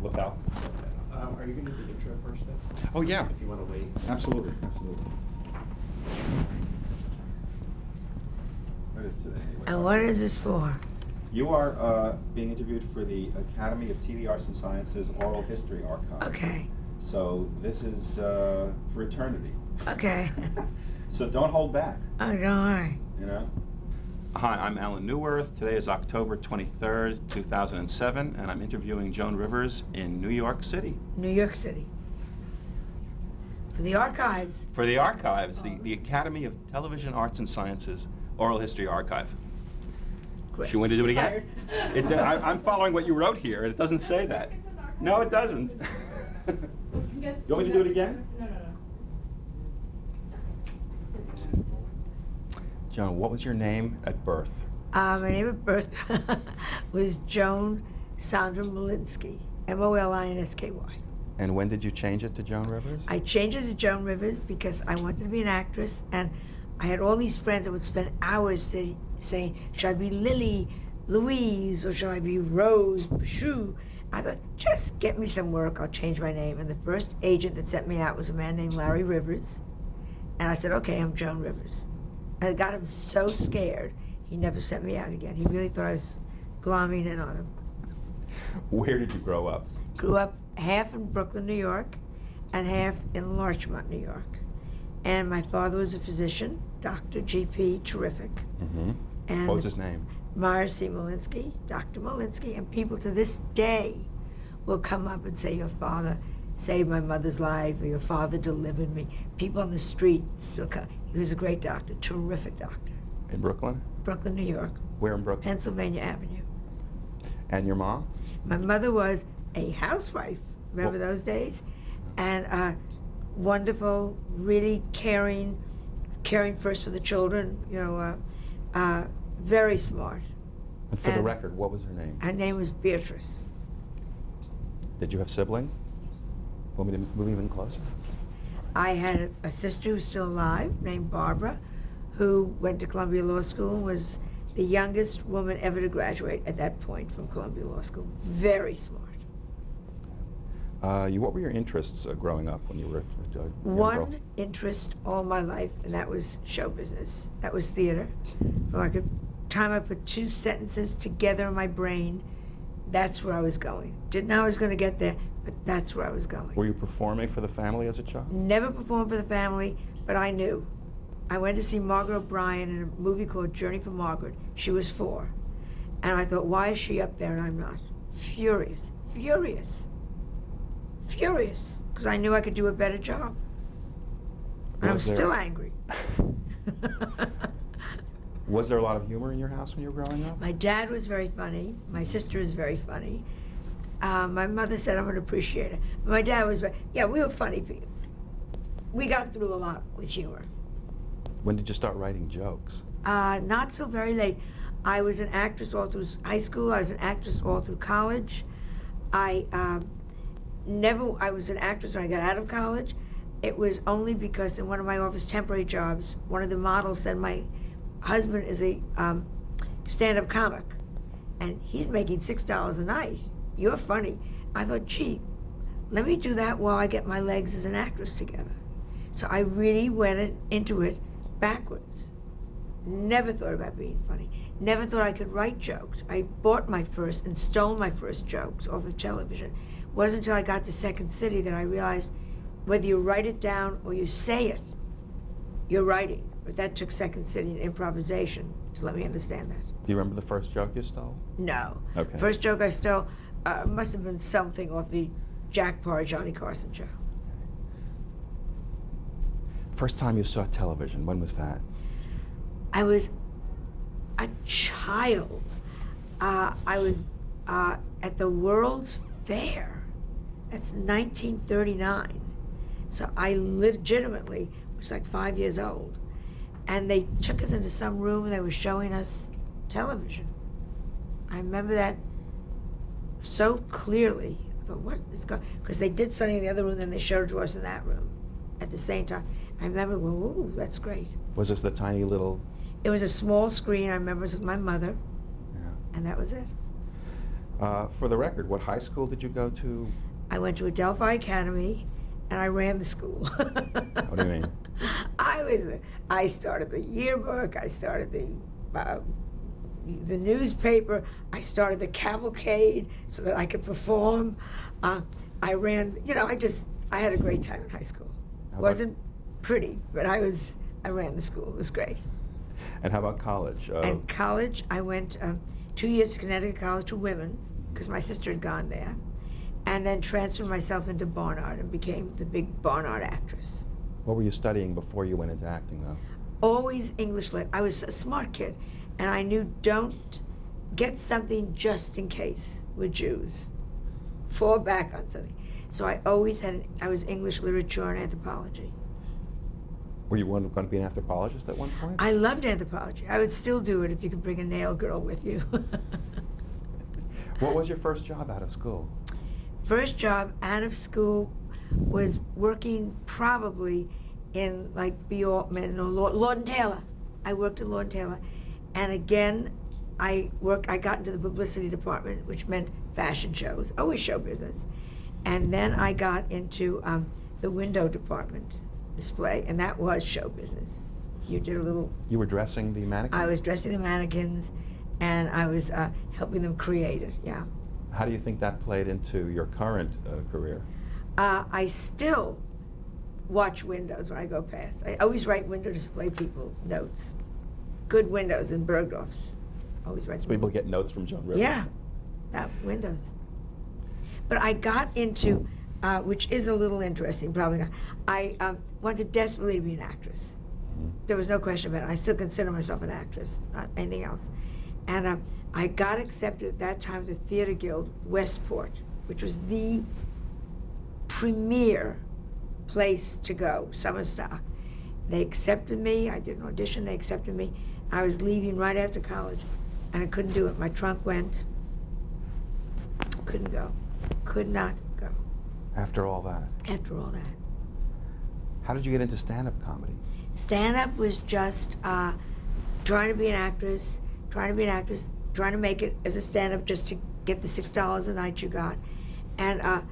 lapel. Are you going to do the intro first, then? Oh, yeah. If you want to wait. Absolutely, absolutely. What is today, anyway? And what is this for? You are being interviewed for the Academy of TV Arts and Sciences Oral History Archive. Okay. So this is for eternity. Okay. So don't hold back, Oh, don't worry. you know? Hi, I'm Alan Newworth. Today is October 23rd, 2007, and I'm interviewing Joan Rivers in New York City. New York City. For the archives. For the archives, the Academy of Television Arts and Sciences Oral History Archive. Great. She wanted to do it again? I'm following what you wrote here, and it doesn't say that. No, it doesn't. You want me to do it again? No. Joan, what was your name at birth? My name at birth was Joan Sandra Molinsky, Molinsky. And when did you change it to Joan Rivers? I changed it to Joan Rivers because I wanted to be an actress, and I had all these friends that would spend hours saying, should I be Lily, Louise, or should I be Rose, Shoo? I thought, just get me some work, I'll change my name. And the first agent that sent me out was a man named Larry Rivers. And I said, okay, I'm Joan Rivers. And it got him so scared, he never sent me out again. He really thought I was glomming in on him. Where did you grow up? Grew up half in Brooklyn, New York, and half in Larchmont, New York. And my father was a physician, Dr. GP, terrific. Mm-hmm. And What was his name? Myers C. Molinsky, Dr. Molinsky, and people to this day will come up and say, your father saved my mother's life, or your father delivered me. People on the street still come. He was a great doctor, terrific doctor. In Brooklyn? Brooklyn, New York, Where in Brooklyn? Pennsylvania Avenue. And your mom? My mother was a housewife, remember those days? And wonderful, really caring first for the children, very smart. And for the And- record, what was her name? Her name was Beatrice. Did you have siblings? Want me to move even closer? I had a sister who's still alive named Barbara, who went to Columbia Law School and was the youngest woman ever to graduate at that point from Columbia Law School. Very smart. What were your interests growing up when you were a young girl? One interest all my life, and that was show business. That was theater. From like the time I put two sentences together in my brain, that's where I was going. Didn't know I was going to get there, but that's where I was going. Were you performing for the family as a child? Never performed for the family, but I knew. I went to see Margaret O'Brien in a movie called Journey for Margaret. She was 4. And I thought, why is she up there and I'm not? Furious, because I knew I could do a better job. And I'm still angry. Was there a lot of humor in your house when you were growing up? My dad was very funny. My sister is very funny. My mother said I'm an appreciator. But my dad was we were funny people. We got through a lot with humor. When did you start writing jokes? Not till very late. I was an actress all through high school. I was an actress all through college. I was an actress when I got out of college. It was only because in one of my office temporary jobs, one of the models said, my husband is a stand-up comic, and he's making $6 a night. You're funny. I thought, gee, let me do that while I get my legs as an actress together. So I really went into it backwards. Never thought about being funny. Never thought I could write jokes. I bought my first and stole my first jokes off of television. It wasn't until I got to Second City that I realized whether you write it down or you say it, you're writing. But that took Second City and improvisation to let me understand that. Do you remember the first joke you stole? No. Okay. First joke I stole must have been something off the Jack Parr, Johnny Carson show. First time you saw television, when was that? I was a child. I was at the World's Fair. That's 1939. So I legitimately was like 5 years old. And they took us into some room and they were showing us television. I remember that so clearly. I thought, what is going on? Because they did something in the other room, then they showed it to us in that room at the same time. I remember going, ooh, that's great. Was this the tiny little... It was a small screen. I remember it was with my mother, Yeah. and that was it. For the record, what high school did you go to? I went to Adelphi Academy, and I ran the school. What do you mean? I started the yearbook. I started the newspaper. I started the cavalcade so that I could perform. I ran. I had a great time in high school. How about- Wasn't pretty, but I ran the school. It was great. And how about college? And college, I went 2 years to Connecticut College for Women, because my sister had gone there, and then transferred myself into Barnard and became the big Barnard actress. What were you studying before you went into acting, though? Always English lit. I was a smart kid, and I knew don't get something just in case with Jews. Fall back on something. So I always I was English literature and anthropology. Were you going to be an anthropologist at one point? I loved anthropology. I would still do it if you could bring a nail girl with you. What was your first job out of school? First job out of school was working probably in like B. Altman or Lord & Taylor. I worked at Lord & Taylor. And again, I got into the publicity department, which meant fashion shows, always show business. And then I got into the window department, display, and that was show business. You did a little... You were dressing the mannequins? I was dressing the mannequins, and I was helping them create it, yeah. How do you think that played into your current career? I still watch windows when I go past. I always write window display people notes. Good windows in Bergdorf's. Always write. So people get notes from Joan Rivers? Yeah, that windows. But I got into, which is a little interesting, probably not. I wanted desperately to be an actress. Mhm. There was no question about it. I still consider myself an actress, not anything else. And I got accepted at that time to the Theater Guild, Westport, which was the premier place to go, summer stock. They accepted me. I did an audition. They accepted me. I was leaving right after college, and I couldn't do it. My trunk went. Couldn't go. Could not go. After all that? After all that. How did you get into stand-up comedy? Stand-up was just trying to be an actress, trying to make it as a stand-up just to get the $6 a night you got. And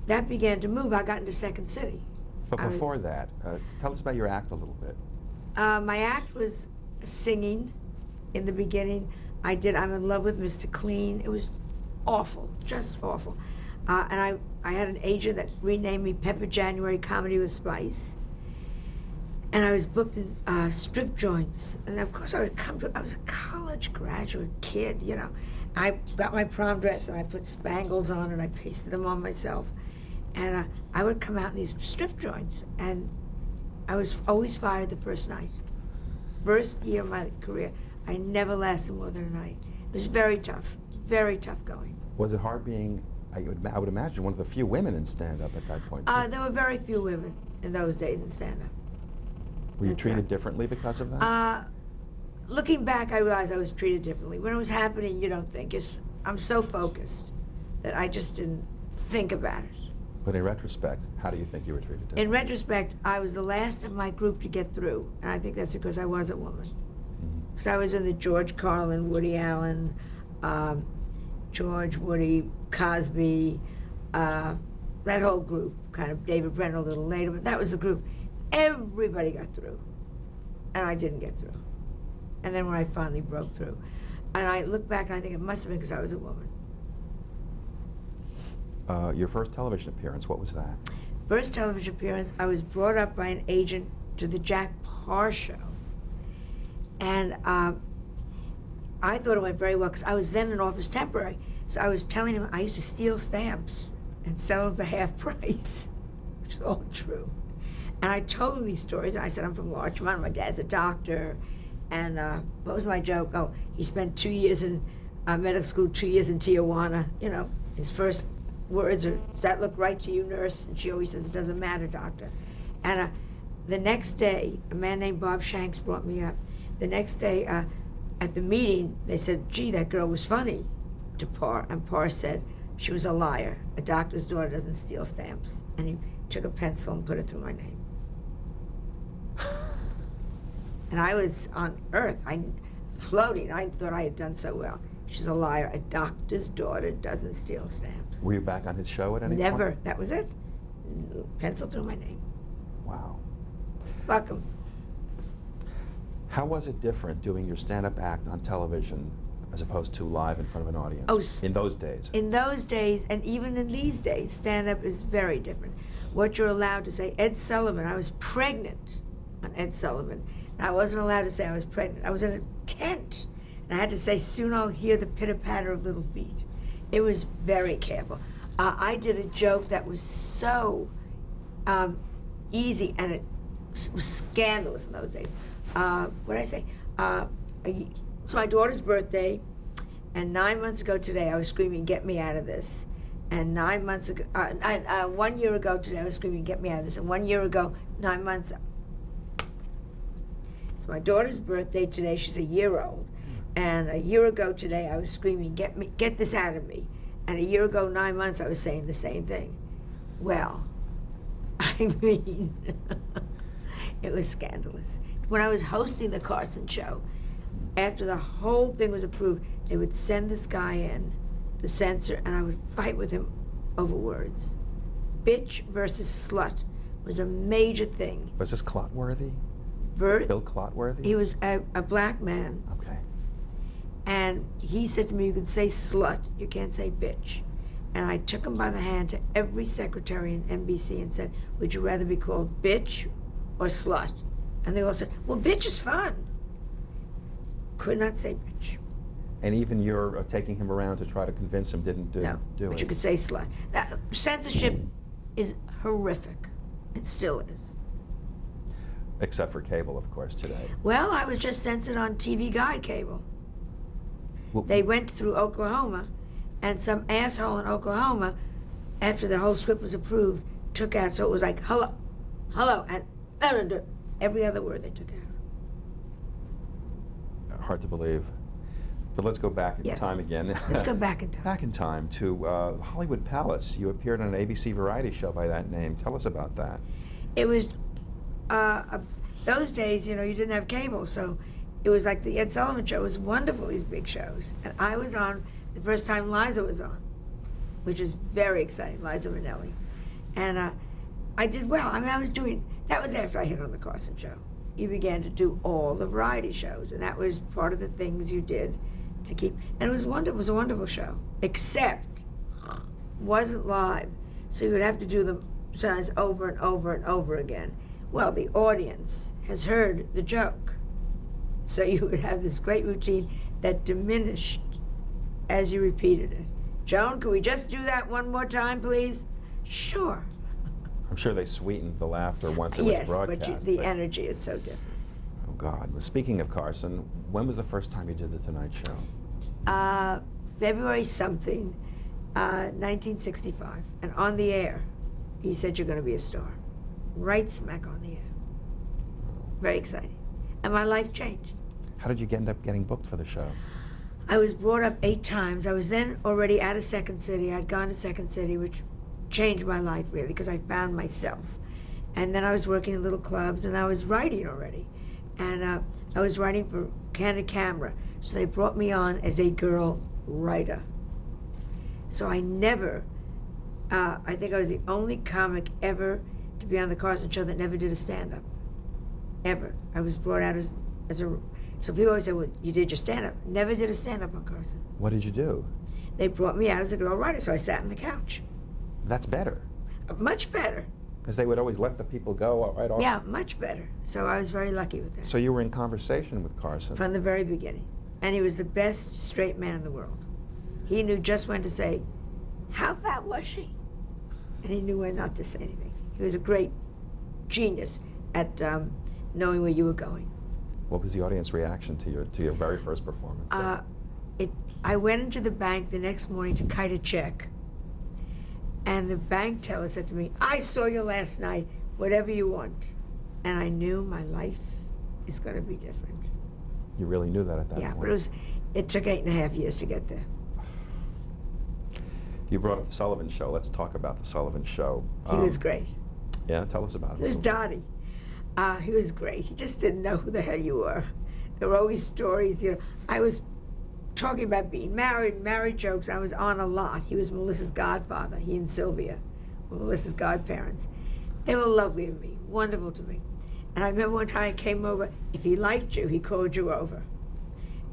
that began to move. I got into Second City. But before that, tell us about your act a little bit. My act was singing in the beginning. I'm in love with Mr. Clean. It was awful, just awful. And I had an agent that renamed me Pepper January Comedy with Spice. And I was booked in strip joints. And of course I was a college graduate kid, you know. I got my prom dress and I put spangles on and I pasted them on myself. And I would come out in these strip joints, and I was always fired the first night. First year of my career, I never lasted more than a night. It was very tough going. Was it hard being, I would imagine, one of the few women in stand-up at that point, too? There were very few women in those days in stand-up. Were you That's treated right. differently because of that? Looking back, I realized I was treated differently. When it was happening, you don't think. I'm so focused that I just didn't think about it. But in retrospect, how do you think you were treated differently? In retrospect, I was the last of my group to get through, and I think that's because I was a woman. Mhm. Because I was in the George Carlin, Woody Allen, George, Woody, Cosby, that whole group, kind of David Brent a little later, but that was the group. Everybody got through, and I didn't get through. And then when I finally broke through, and I look back and I think it must have been because I was a woman. Your first television appearance, what was that? First television appearance, I was brought up by an agent to the Jack Paar show. And I thought it went very well because I was then in office temporary. So I was telling him I used to steal stamps and sell them for half price, which is all true. And I told him these stories, and I said, I'm from Larchmont, my dad's a doctor. And what was my joke? Oh, he spent 2 years in medical school, 2 years in Tijuana. You know, his first words are, does that look right to you, nurse? And she always says, it doesn't matter, doctor. And the next day, a man named Bob Shanks brought me up. The next day, at the meeting, they said, gee, that girl was funny to Parr. And Parr said, she was a liar. A doctor's daughter doesn't steal stamps. And he took a pencil and put it through my name. And I was on earth, floating. I thought I had done so well. She's a liar. A doctor's daughter doesn't steal stamps. Were you back on his show at any point? Never. That was it. Pencil through my name. Wow. Fuck 'em. How was it different doing your stand-up act on television as opposed to live in front of an audience Oh, in those days? In those days, and even in these days, stand-up is very different. What you're allowed to say. Ed Sullivan, I was pregnant on Ed Sullivan. And I wasn't allowed to say I was pregnant. I was in a tent. And I had to say, soon I'll hear the pitter-patter of little feet. It was very careful. I did a joke that was so easy, and it was scandalous in those days. What did I say? It's my daughter's birthday, and 9 months ago today, I was screaming, "Get me out of this!" And 9 months ago, 1 year ago today, I was screaming, "Get me out of this!" And 1 year ago, 9 months. It's my daughter's birthday today. She's a year old, and a year ago today, I was screaming, "Get this out of me!" And a year ago, 9 months, I was saying the same thing. Well, I mean, it was scandalous. When I was hosting the Carson show, after the whole thing was approved, they would send this guy in, the censor, and I would fight with him over words. Bitch versus slut was a major thing. Was this Clotworthy? Bill Bill Clotworthy? He was a black man, Okay. and he said to me, "You can say slut, you can't say bitch." And I took him by the hand to every secretary in NBC and said, "Would you rather be called bitch or slut?" And they all said, "Well, bitch is fun." Could not say bitch. And even your taking him around to try to convince him didn't do No, it. but you could say slut. That, censorship is horrific. It still is. Except for cable, of course, today. Well, I was just censored on TV Guide cable. Well, They went through Oklahoma, and some asshole in Oklahoma, after the whole script was approved, took out, so it was like, hello, and every other word they took out. hard to believe. But let's go back in Yes. time again. Let's go back in time. Back in time to Hollywood Palace. You appeared on an ABC variety show by that name. Tell us about that. It was, those days, you didn't have cable, so it was like the Ed Sullivan Show. It was wonderful, these big shows. And I was on the first time Liza was on, which is very exciting, Liza Minnelli. And I did well. I mean, that was after I hit on the Carson Show. You began to do all the variety shows, and that was part of the things you did to keep, and it was wonderful. It was a wonderful show, except wasn't live, so you would have to do them sometimes over and over and over again. Well, the audience has heard the joke, so you would have this great routine that diminished as you repeated it. Joan, can we just do that one more time, please? Sure. I'm sure they sweetened the laughter once it was Yes, broadcast. but the energy is so different. Oh, God. Well, speaking of Carson, when was the first time you did The Tonight Show? February something, 1965. And on the air, he said, "You're going to be a star." Right smack on the air. Very exciting. And my life changed. How did you end up getting booked for the show? I was brought up 8 times. I was then already out of Second City. I'd gone to Second City, which changed my life, really, because I found myself. And then I was working in little clubs, and I was writing already. And I was writing for Candid Camera. So they brought me on as a girl writer. So I never, I think I was the only comic ever to be on the Carson Show that never did a stand-up. Ever. I was brought out as a, so people always say, "Well, you did your stand-up." Never did a stand-up on Carson. What did you do? They brought me out as a girl writer, so I sat on the couch. That's better. Much better. Because they would always let the people go right off. Yeah, much better. So I was very lucky with that. So you were in conversation with Carson. From the very beginning. And he was the best straight man in the world. He knew just when to say, "How fat was she?" And he knew when not to say anything. He was a great genius at knowing where you were going. What was the audience reaction to your very first performance? I went into the bank the next morning to kite a check. And the bank teller said to me, "I saw you last night, whatever you want." And I knew my life is going to be different. You really knew that at that Yeah, point. but it took 8.5 years to get there. You brought up the Sullivan Show. Let's talk about the Sullivan Show. He was great. Yeah, tell us about it. He was Dottie. He was great. He just didn't know who the hell you were. There were always stories, I was talking about being married jokes. I was on a lot. He was Melissa's godfather. He and Sylvia were Melissa's godparents. They were lovely to me, wonderful to me. And I remember one time I came over. If he liked you, he called you over.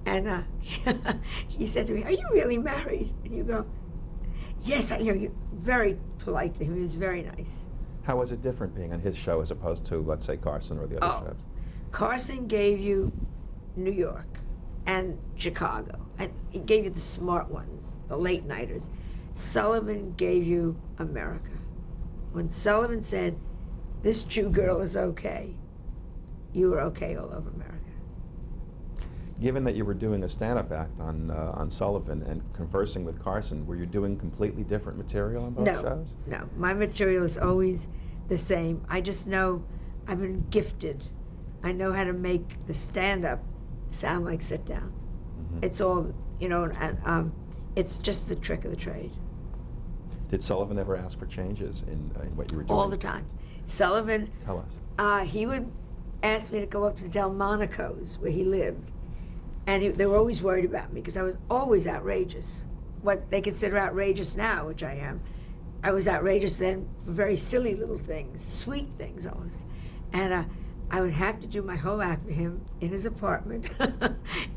And he said to me, "Are you really married?" And you go, "Yes." You're very polite to him. He was very nice. How was it different being on his show as opposed to, let's say, Carson or the other shows? Carson gave you New York and Chicago. And he gave you the smart ones, the late nighters. Sullivan gave you America. When Sullivan said, "This Jew girl is okay," you were okay all over America. Given that you were doing a stand-up act on Sullivan and conversing with Carson, were you doing completely different material on both shows? No, my material is always the same. I just know I've been gifted. I know how to make the stand-up sound like sit-down. Mm-hmm. It's all, and it's just the trick of the trade. Did Sullivan ever ask for changes in what you were doing? All the time. Sullivan, Tell us. he would ask me to go up to Delmonico's, where he lived, and they were always worried about me because I was always outrageous. What they consider outrageous now, which I am, I was outrageous then for very silly little things, sweet things almost. And I would have to do my whole act for him in his apartment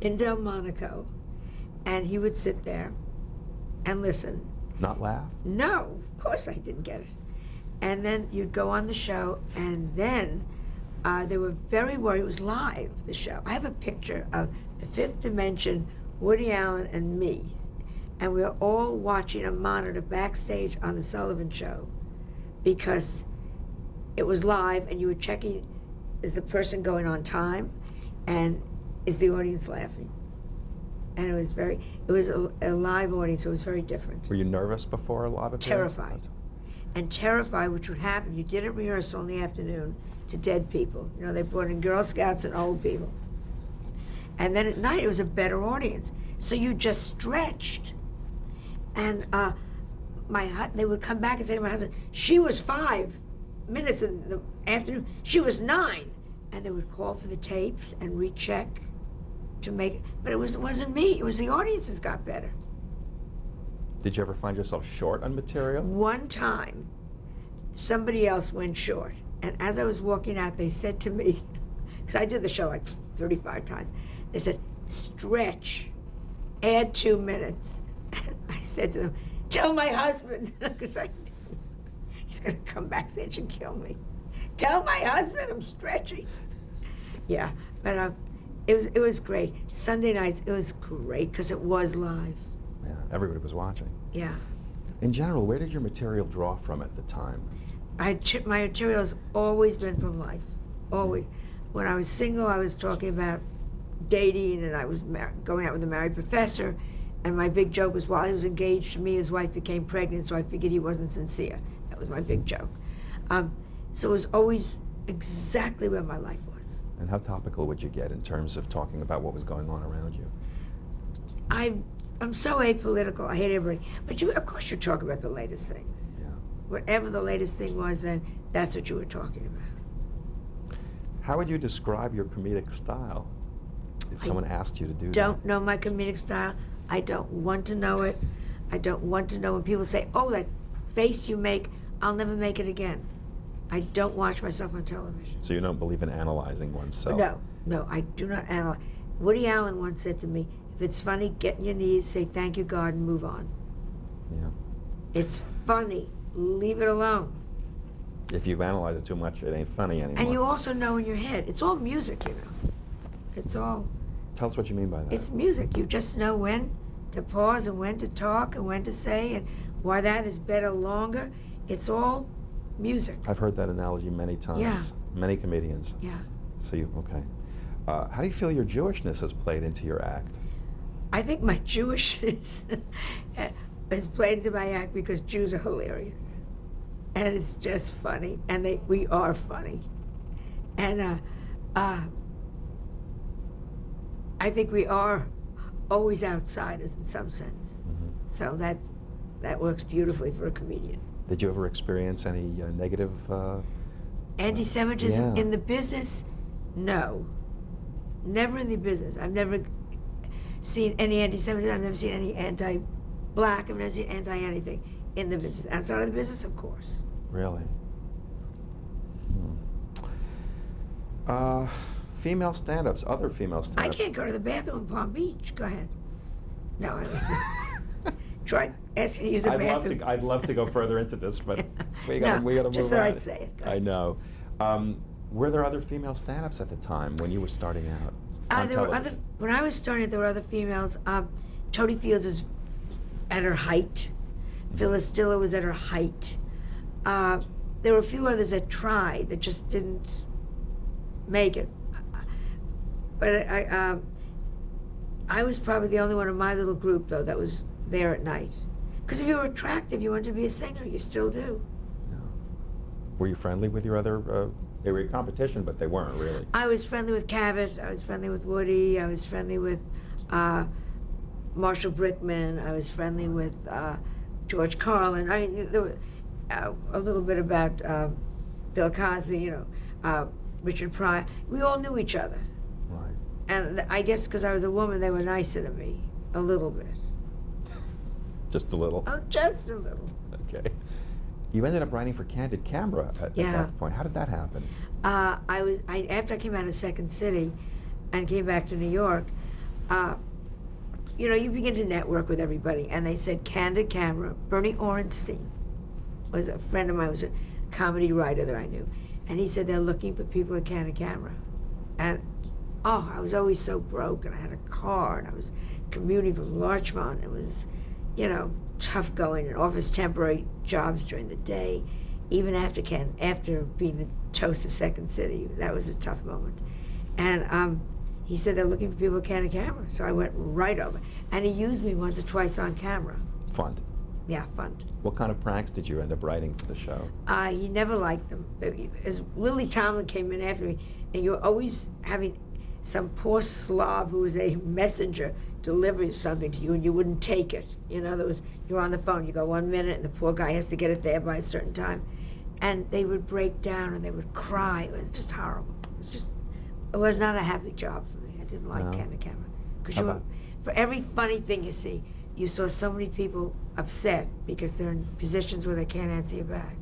in Delmonico, and he would sit there and listen. Not laugh? No, of course I didn't get it. And then you'd go on the show, and then they were very worried. It was live, the show. I have a picture of the Fifth Dimension, Woody Allen, and me. And we were all watching a monitor backstage on the Sullivan Show because it was live, and you were checking, is the person going on time, and is the audience laughing? And it was a live audience, so it was very different. Were you nervous before a live appearance? Terrified. And terrified, which would happen. You did a rehearsal in the afternoon to dead people. They brought in Girl Scouts and old people. And then at night, it was a better audience. So you just stretched. And they would come back and say to my husband, "She was 5 minutes in the afternoon. She was 9." And they would call for the tapes and recheck to make it. But it wasn't me. It was the audiences got better. Did you ever find yourself short on material? One time, somebody else went short. And as I was walking out, they said to me, because I did the show like 35 times, they said, "Stretch, add 2 minutes." And I said to them, "Tell my husband," because he's going to come backstage and kill me. "Tell my husband I'm stretching." Yeah, but it was great. Sunday nights, it was great because it was live. Yeah, everybody was watching. Yeah. In general, where did your material draw from at the time? My material has always been from life, always. When I was single, I was talking about dating, and I was going out with a married professor, and my big joke was while he was engaged to me, his wife became pregnant, so I figured he wasn't sincere. That was my big joke. So it was always exactly where my life was. And how topical would you get in terms of talking about what was going on around you? I'm so apolitical, I hate everybody. But of course you talk about the latest things. Yeah. Whatever the latest thing was then, that's what you were talking about. How would you describe your comedic style if someone asked you to do that? Don't know my comedic style. I don't want to know it. I don't want to know when people say, "Oh, that face you make, I'll never make it again." I don't watch myself on television. So you don't believe in analyzing oneself? No, I do not analyze. Woody Allen once said to me, "If it's funny, get on your knees, say thank you, God, and move on." Yeah. It's funny. Leave it alone. If you've analyzed it too much, it ain't funny anymore. And you also know in your head, it's all music, It's all, Tell us what you mean by that. it's music. You just know when to pause and when to talk and when to say and why that is better longer. It's all music. I've heard that analogy many times. Yeah. Many comedians. Yeah. So okay. How do you feel your Jewishness has played into your act? I think my Jewishness has played into my act because Jews are hilarious. And it's just funny. And we are funny. And I think we are always outsiders in some sense. Mm-hmm. So that works beautifully for a comedian. Did you ever experience any negative... Anti-Semitism yeah. in the business? No. Never in the business. I've never... seen any anti-Semitism. I've never seen any anti-black. I've never seen anti-anything in the business. Outside of the business, of course. Really? Female stand-ups, other female I stand-ups. can't go to the bathroom in Palm Beach. Go ahead. No, I mean, try asking to use the bathroom. I'd love to go further into this, but we No, gotta move on. just thought I'd say it. Go I ahead. know. Were there other female stand-ups at the time when you were starting out on There were television? other. When I was starting, there were other females. Toni Fields is at her height. Phyllis Diller was at her height. There were a few others that tried that just didn't make it. But I was probably the only one in my little group, though, that was there at night. Because if you were attractive, you wanted to be a singer. You still do. Yeah. Were you friendly with your other? They were your competition, but they weren't really. I was friendly with Cavett. I was friendly with Woody. I was friendly with Marshall Brickman. I was friendly with George Carlin. I mean, there were a little bit about Bill Cosby, you know, Richard Pryor. We all knew each other. Right. And I guess because I was a woman, they were nicer to me. A little bit. Just a little. Oh, just a little. Okay. You ended up writing for Candid Camera at Yeah. that point. How did that happen? After I came out of Second City and came back to New York, you know, you begin to network with everybody. And they said, Candid Camera. Bernie Orenstein was a friend of mine, was a comedy writer that I knew. And he said, they're looking for people at Candid Camera. And, oh, I was always so broke, and I had a car, and I was commuting from Larchmont. It was, you know, tough going, and office temporary jobs during the day. Even after being the toast of Second City, that was a tough moment. And he said they're looking for people at Candid Camera, so I went right over. And he used me once or twice on camera. Fun. Yeah, fun. What kind of pranks did you end up writing for the show? He never liked them. As Lily Tomlin came in after me, and you're always having some poor slob who was a messenger deliver something to you, and you wouldn't take it. You know, you're on the phone, you go 1 minute, and the poor guy has to get it there by a certain time. And they would break down, and they would cry. It was just horrible. It was not a happy job for me. I didn't like No. Candid Camera. How Because about- for every funny thing you see, you saw so many people upset because they're in positions where they can't answer you back.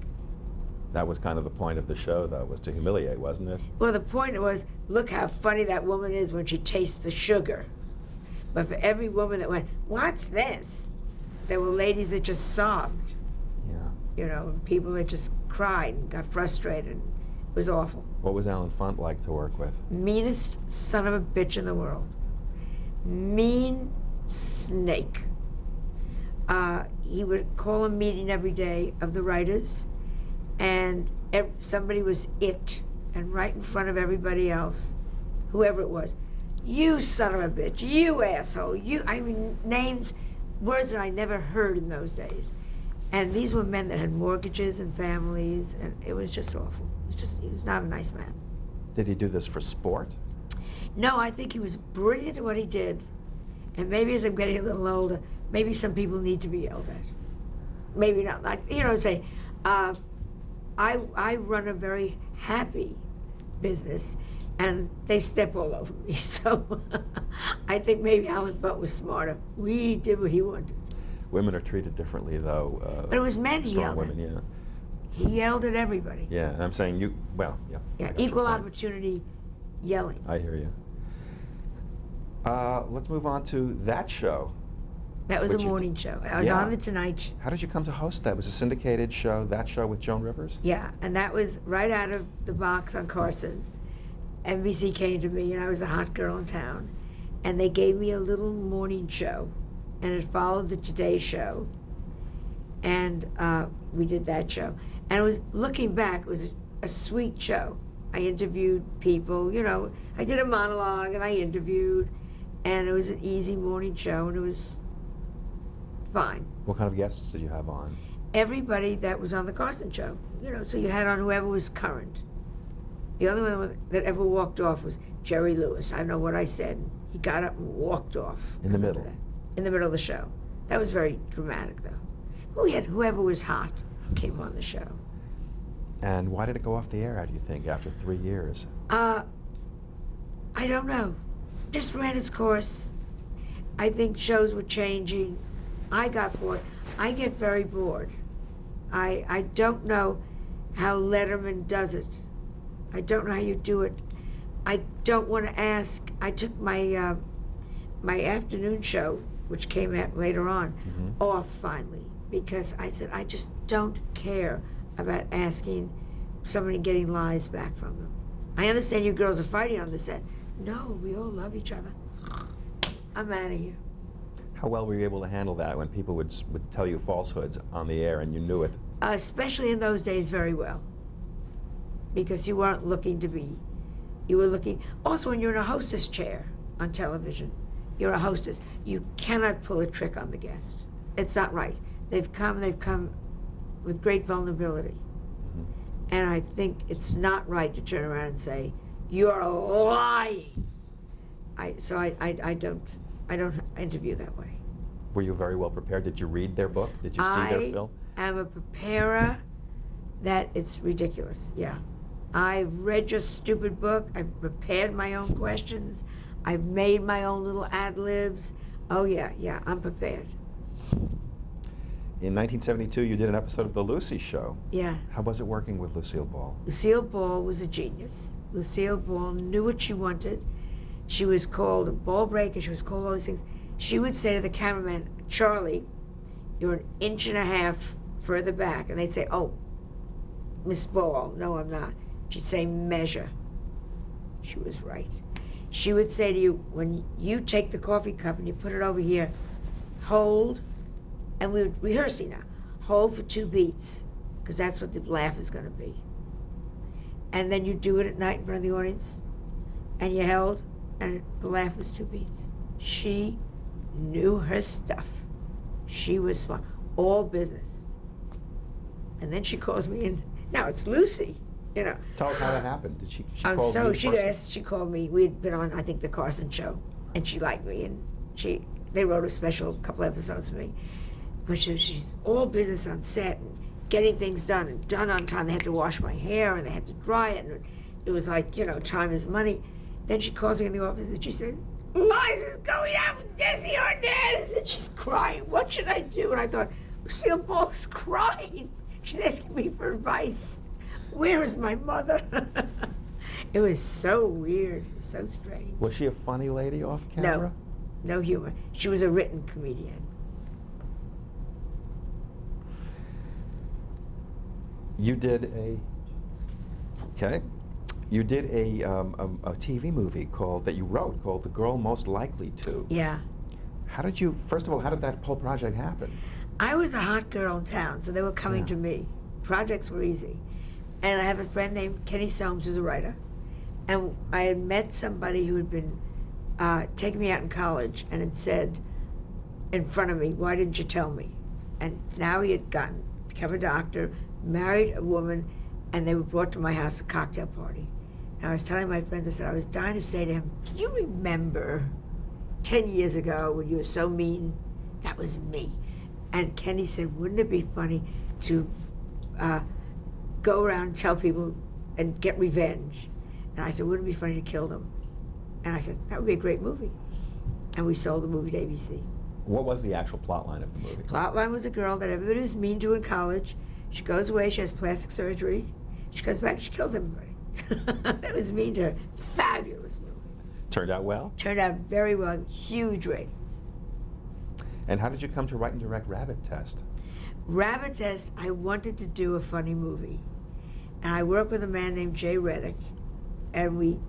That was kind of the point of the show, though, was to humiliate, wasn't it? Well, the point was, look how funny that woman is when she tastes the sugar. But for every woman that went, what's this? There were ladies that just sobbed, Yeah. you know, and people that just cried and got frustrated. It was awful. What was Alan Funt like to work with? Meanest son of a bitch in the world. Mean snake. He would call a meeting every day of the writers, and somebody was it, and right in front of everybody else, whoever it was, you son of a bitch, you asshole, I mean, names, words that I never heard in those days. And these were men that had mortgages and families, and it was just awful. He was not a nice man. Did he do this for sport? No, I think he was brilliant at what he did. And maybe as I'm getting a little older, maybe some people need to be yelled at. Maybe not. Like, you know, say, I run a very happy business, and they step all over me. So I think maybe Alan Funt was smarter. We did what he wanted. Women are treated differently, though. But it was men he strong yelled women, at. yeah. He yelled at everybody. Yeah, and I'm saying you, well, yeah. I Yeah, got your equal point. opportunity yelling. I hear you. Let's move on to that show. That was Which a you morning show. I was Yeah. on the Tonight Show. How did you come to host that? It was a syndicated show, that show with Joan Rivers? Yeah, and that was right out of the box on Carson. NBC came to me, and I was a hot girl in town. And they gave me a little morning show, and it followed the Today Show. And we did that show. And it was, looking back, it was a sweet show. I interviewed people, you know, I did a monologue, and I interviewed, and it was an easy morning show, and it was fine. What kind of guests did you have on? Everybody that was on the Carson show, you know, so you had on whoever was current. The only one that ever walked off was Jerry Lewis. I don't know what I said. He got up and walked off. In the I remember middle? that. In the middle of the show. That was very dramatic, though. We had whoever was hot came on the show. And why did it go off the air, how do you think, after 3 years? I don't know. Just ran its course. I think shows were changing. I got bored. I get very bored. I don't know how Letterman does it. I don't know how you do it. I don't want to ask. I took my my afternoon show, which came out later on, off finally, because I said I just don't care about asking somebody getting lies back from them. I understand you girls are fighting on the set. No, we all love each other. I'm out of here. How well were you able to handle that when people would tell you falsehoods on the air and you knew it? Especially in those days, very well. Because you weren't looking to be, you were looking, also when you're in a hostess chair on television, you're a hostess. You cannot pull a trick on the guest. It's not right. They've come with great vulnerability. And I think it's not right to turn around and say, you're lying. So I don't interview that way. Were you very well prepared? Did you read their book? Did you see their film? I am a preparer that it's ridiculous, yeah. I've read your stupid book. I've prepared my own questions. I've made my own little ad-libs. Oh, yeah, I'm prepared. In 1972, you did an episode of The Lucy Show. Yeah. How was it working with Lucille Ball? Lucille Ball was a genius. Lucille Ball knew what she wanted. She was called a ball breaker. She was called all these things. She would say to the cameraman, Charlie, you're 1.5 inches further back. And they'd say, oh, Miss Ball. No, I'm not. She'd say, measure. She was right. She would say to you, when you take the coffee cup and you put it over here, hold, and we were rehearsing now, hold for 2 beats, because that's what the laugh is going to be. And then you do it at night in front of the audience, and you held, and the laugh was 2 beats. She knew her stuff. She was smart. All business. And then she calls me in. Now it's Lucy, you know. Tell us how that happened. Did she call So you personally? she called me. We had been on, I think, the Carson show, and she liked me, and they wrote a special couple episodes for me. But she's all business on set and getting things done and done on time. They had to wash my hair and they had to dry it, and it was like, you know, time is money. Then she calls me in the office and she says, Liza's going out with Desi Arnaz, and she's crying. What should I do? And I thought, Lucille Ball's crying. She's asking me for advice. Where is my mother? It was so weird, so strange. Was she a funny lady off camera? No humor. She was a written comedian. You did a TV movie that you wrote called The Girl Most Likely To. Yeah. First of all, how did that whole project happen? I was the hot girl in town, so they were coming to me. Projects were easy. And I have a friend named Kenny Soames who's a writer. And I had met somebody who had been taking me out in college and had said in front of me, why didn't you tell me? And now he had become a doctor, married a woman, and they were brought to my house a cocktail party. And I was telling my friends, I said, I was dying to say to him, do you remember 10 years ago when you were so mean? That was me. And Kenny said, wouldn't it be funny to go around and tell people and get revenge? And I said, wouldn't it be funny to kill them? And I said, that would be a great movie. And we sold the movie to ABC. What was the actual plot line of the movie? Plotline was a girl that everybody was mean to in college. She goes away, she has plastic surgery. She comes back, she kills everybody. That was mean to her. Fabulous movie. Turned out well? Turned out very well, huge ratings. And how did you come to write and direct Rabbit Test? Rabbit Test, I wanted to do a funny movie. And I worked with a man named Jay Reddick, and we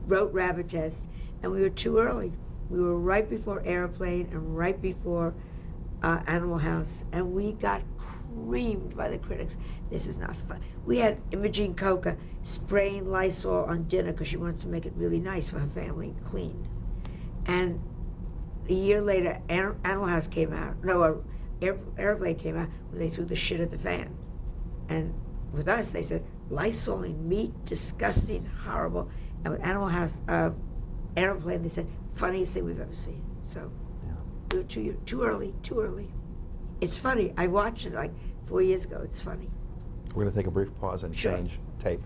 wrote Rabbit Test, and we were too early. We were right before Airplane and right before Animal House, and we got creamed by the critics. This is not fun. We had Imogene Coca spraying Lysol on dinner because she wanted to make it really nice for her family and clean. And a year later, Animal House came out. No, Airplane came out where they threw the shit at the fan. And with us, they said, Lysoling meat, disgusting, horrible. And with Animal House, Airplane, they said, funniest thing we've ever seen. So we were too early. It's funny. I watched it like 4 years ago. It's funny. We're going to take a brief pause and Sure. change tape.